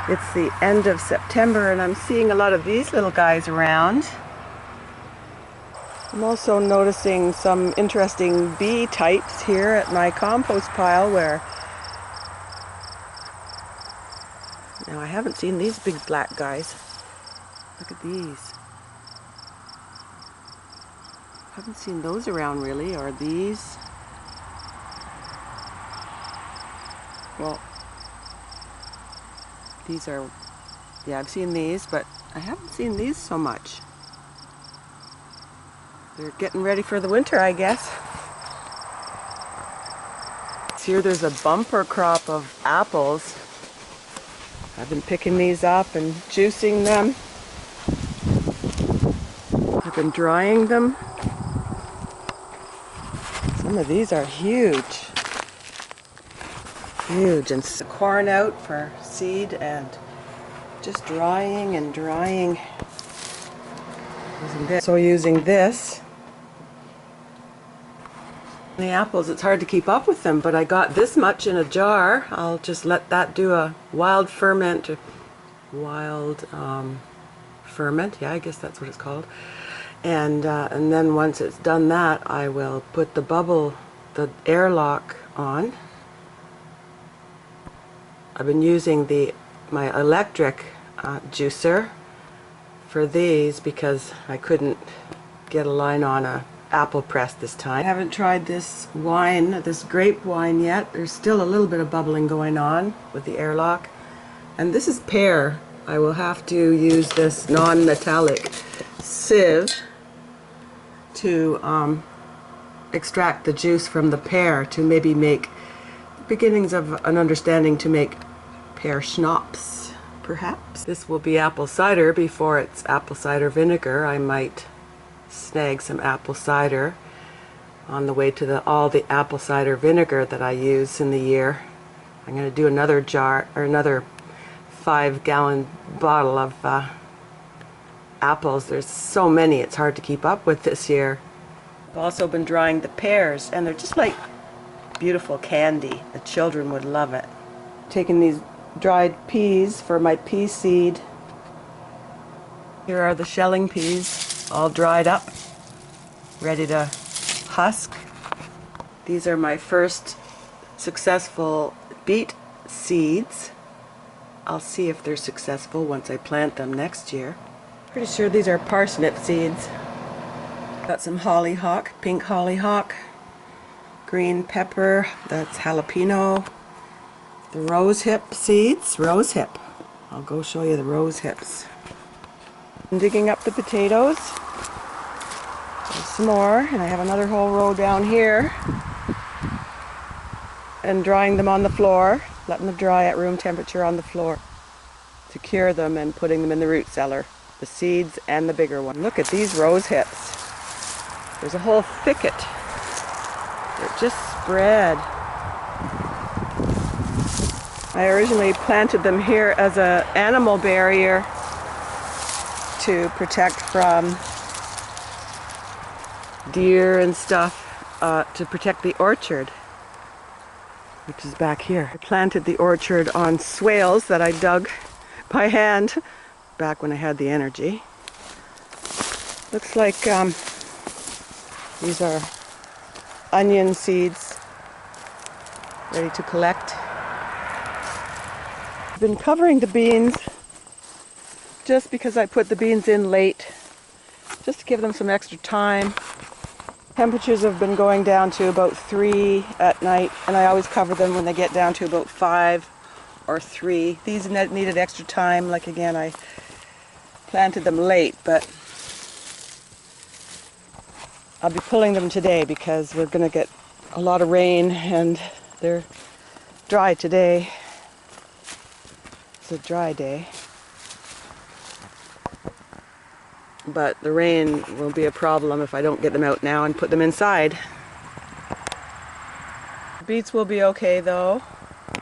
It's the end of September and I'm seeing a lot of these little guys around. I'm also noticing some interesting bee types here at my compost pile where... Now I haven't seen these big black guys. Look at these. Haven't seen those around really, or these. Well, these are, yeah, I've seen these, but I haven't seen these so much. They're getting ready for the winter, I guess. Here there's a bumper crop of apples. I've been picking these up and juicing them. I've been drying them. Some of these are huge. Huge. And corn out for seed and just drying and drying. Using this. The apples, it's hard to keep up with them, but I got this much in a jar. I'll just let that do a wild ferment. Ferment, yeah, I guess that's what it's called. And then once it's done that, I will put the airlock on. I've been using my electric juicer for these because I couldn't get a line on a apple press this time. I haven't tried this wine, this grape wine yet. There's still a little bit of bubbling going on with the airlock. And this is pear. I will have to use this non-metallic sieve to extract the juice from the pear to maybe make beginnings of an understanding to make pear schnapps, perhaps. This will be apple cider before it's apple cider vinegar. I might snag some apple cider on the way to all the apple cider vinegar that I use in the year. I'm going to do another jar, or another 5-gallon bottle of apples. There's so many, it's hard to keep up with this year. I've also been drying the pears, and they're just like beautiful candy. The children would love it. Taking these dried peas for my pea seed. Here are the shelling peas, all dried up, ready to husk. These are my first successful beet seeds. I'll see if they're successful once I plant them next year. Pretty sure these are parsnip seeds. Got some hollyhock, pink hollyhock, green pepper, that's jalapeno. The rosehip seeds, rosehip. I'll go show you the rosehips. I'm digging up the potatoes. There's some more, and I have another whole row down here. And drying them on the floor, letting them dry at room temperature on the floor to cure them and putting them in the root cellar. The seeds and the bigger one. Look at these rose hips. There's a whole thicket. They're just spread. I originally planted them here as an animal barrier to protect from deer and stuff, to protect the orchard, which is back here. I planted the orchard on swales that I dug by hand back when I had the energy. Looks like these are onion seeds ready to collect. I've been covering the beans just because I put the beans in late, just to give them some extra time. Temperatures have been going down to about 3 at night, and I always cover them when they get down to about 5 or 3. These needed extra time. Like again, I planted them late, but I'll be pulling them today because we're going to get a lot of rain and they're dry today. It's a dry day. But the rain will be a problem if I don't get them out now and put them inside. Beets will be okay though.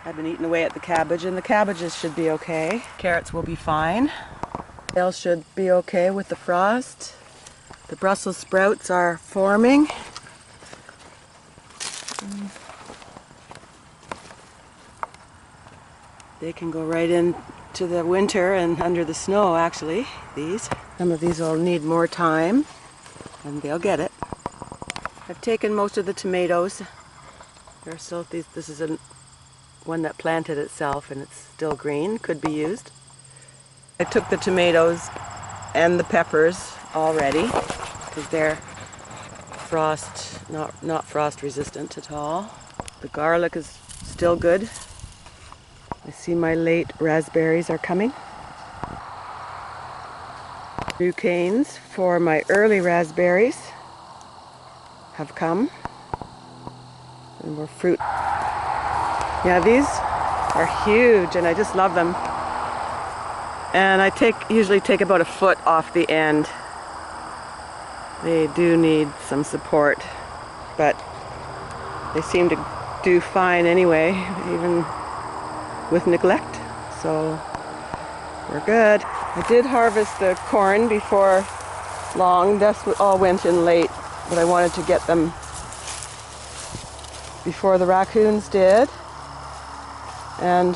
I've been eating away at the cabbage, and the cabbages should be okay. Carrots will be fine. Kale should be okay with the frost. The Brussels sprouts are forming. They can go right in to the winter and under the snow, actually, these. Some of these will need more time, and they'll get it. I've taken most of the tomatoes. There are still these. This is one that planted itself, and it's still green, could be used. I took the tomatoes and the peppers already, because they're not frost resistant at all. The garlic is still good. I see my late raspberries are coming. New canes for my early raspberries have come. And more fruit. Yeah, these are huge and I just love them. And I usually take about a foot off the end. They do need some support, but they seem to do fine anyway, even with neglect, so we're good. I did harvest the corn before long. This all went in late, but I wanted to get them before the raccoons did. And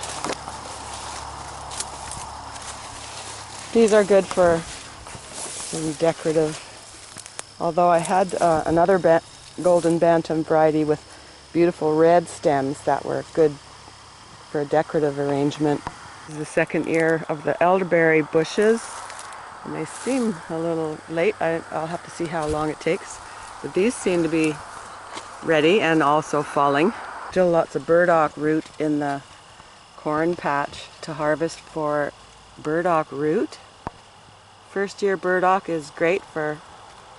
these are good for some decorative, although I had another golden bantam variety with beautiful red stems that were good for a decorative arrangement. This is the second year of the elderberry bushes, and they seem a little late. I'll have to see how long it takes, but these seem to be ready and also falling. Still lots of burdock root in the corn patch to harvest for burdock root. First year burdock is great for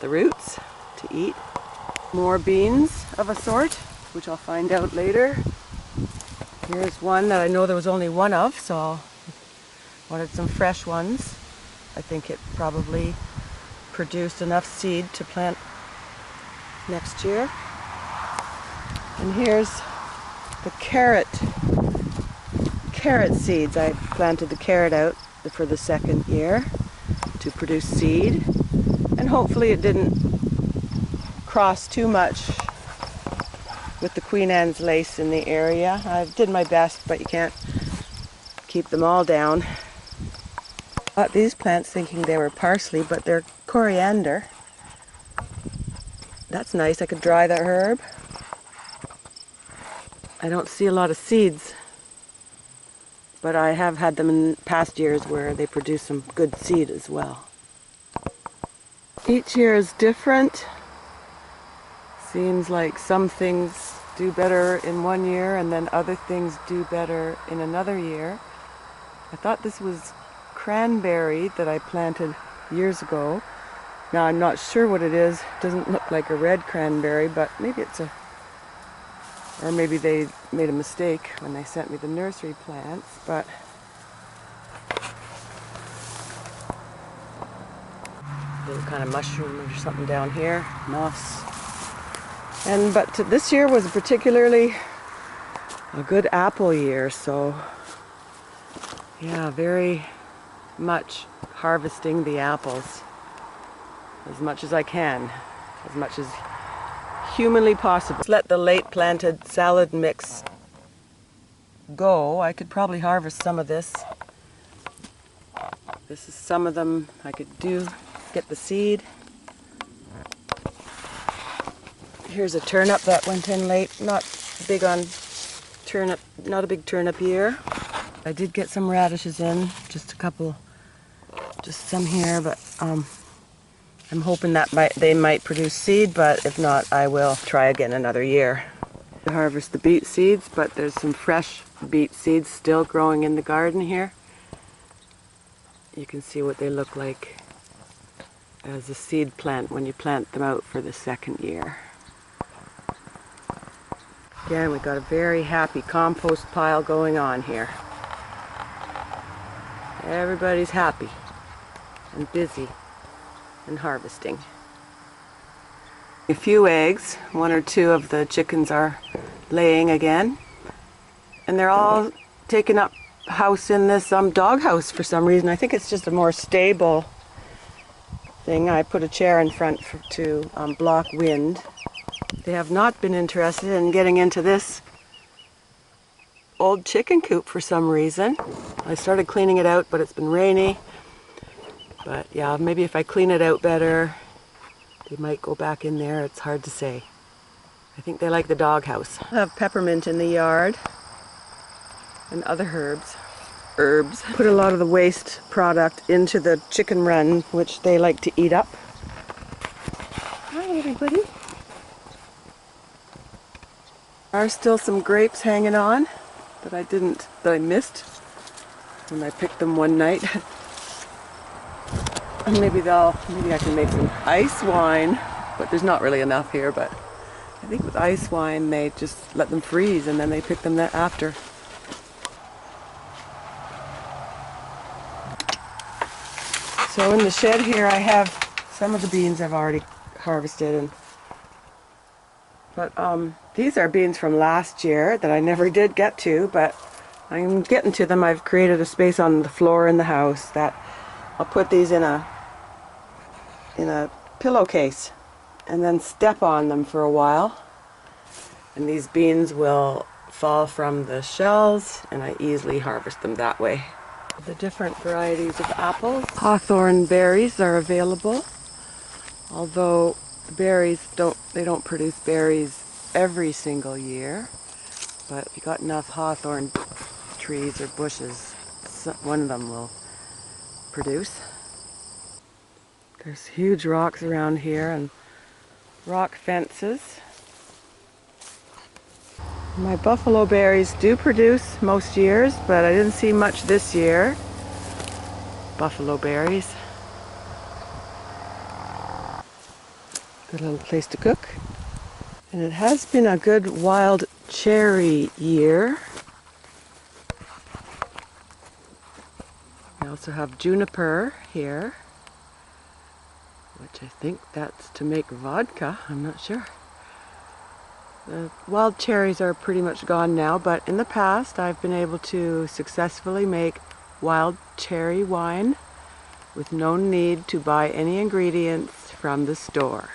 the roots to eat. More beans of a sort, which I'll find out later. Here's one that I know there was only one of, so I wanted some fresh ones. I think it probably produced enough seed to plant next year. And here's the carrot seeds. I planted the carrot out for the second year to produce seed, and hopefully it didn't cross too much with the Queen Anne's lace in the area. I did my best, but you can't keep them all down. I bought these plants thinking they were parsley, but they're coriander. That's nice. I could dry the herb. I don't see a lot of seeds, but I have had them in past years where they produce some good seed as well. Each year is different. Seems like some things do better in one year and then other things do better in another year. I thought this was cranberry that I planted years ago. Now I'm not sure what it is. It doesn't look like a red cranberry, but maybe it's or maybe they made a mistake when they sent me the nursery plants, but a little kind of mushroom or something down here, moss. But this year was particularly a good apple year, so yeah, very much harvesting the apples as much as I can, as much as humanly possible. Let the late planted salad mix go. I could probably harvest some of this. This is some of them I could get the seed. Here's a turnip that went in late. Not big on turnip, not a big turnip year. I did get some radishes in, just a couple, just some here, but I'm hoping that they might produce seed, but if not, I will try again another year. To harvest the beet seeds, but there's some fresh beet seeds still growing in the garden here. You can see what they look like as a seed plant when you plant them out for the second year. Again, we've got a very happy compost pile going on here. Everybody's happy and busy and harvesting. A few eggs, one or two of the chickens are laying again, and they're all taking up house in this dog house for some reason. I think it's just a more stable thing. I put a chair in front to block wind. They have not been interested in getting into this old chicken coop for some reason. I started cleaning it out, but it's been rainy. But yeah, maybe if I clean it out better, they might go back in there. It's hard to say. I think they like the doghouse. I have peppermint in the yard and other herbs. Put a lot of the waste product into the chicken run, which they like to eat up. Hi everybody. There are still some grapes hanging on that I missed when I picked them one night. And maybe I can make some ice wine, but there's not really enough here, but I think with ice wine they just let them freeze and then they pick them after. So in the shed here I have some of the beans I've already harvested, but these are beans from last year that I never did get to, but I'm getting to them. I've created a space on the floor in the house that I'll put these in a pillowcase and then step on them for a while, and these beans will fall from the shells and I easily harvest them that way. The different varieties of apples. Hawthorn berries are available, although the berries don't produce berries every single year, but if you got enough hawthorn trees or bushes, one of them will produce. There's huge rocks around here and rock fences. My buffalo berries do produce most years, but I didn't see much this year. Buffalo berries. Good little place to cook. And it has been a good wild cherry year. We also have juniper here, which I think that's to make vodka. I'm not sure. The wild cherries are pretty much gone now, but in the past I've been able to successfully make wild cherry wine with no need to buy any ingredients from the store.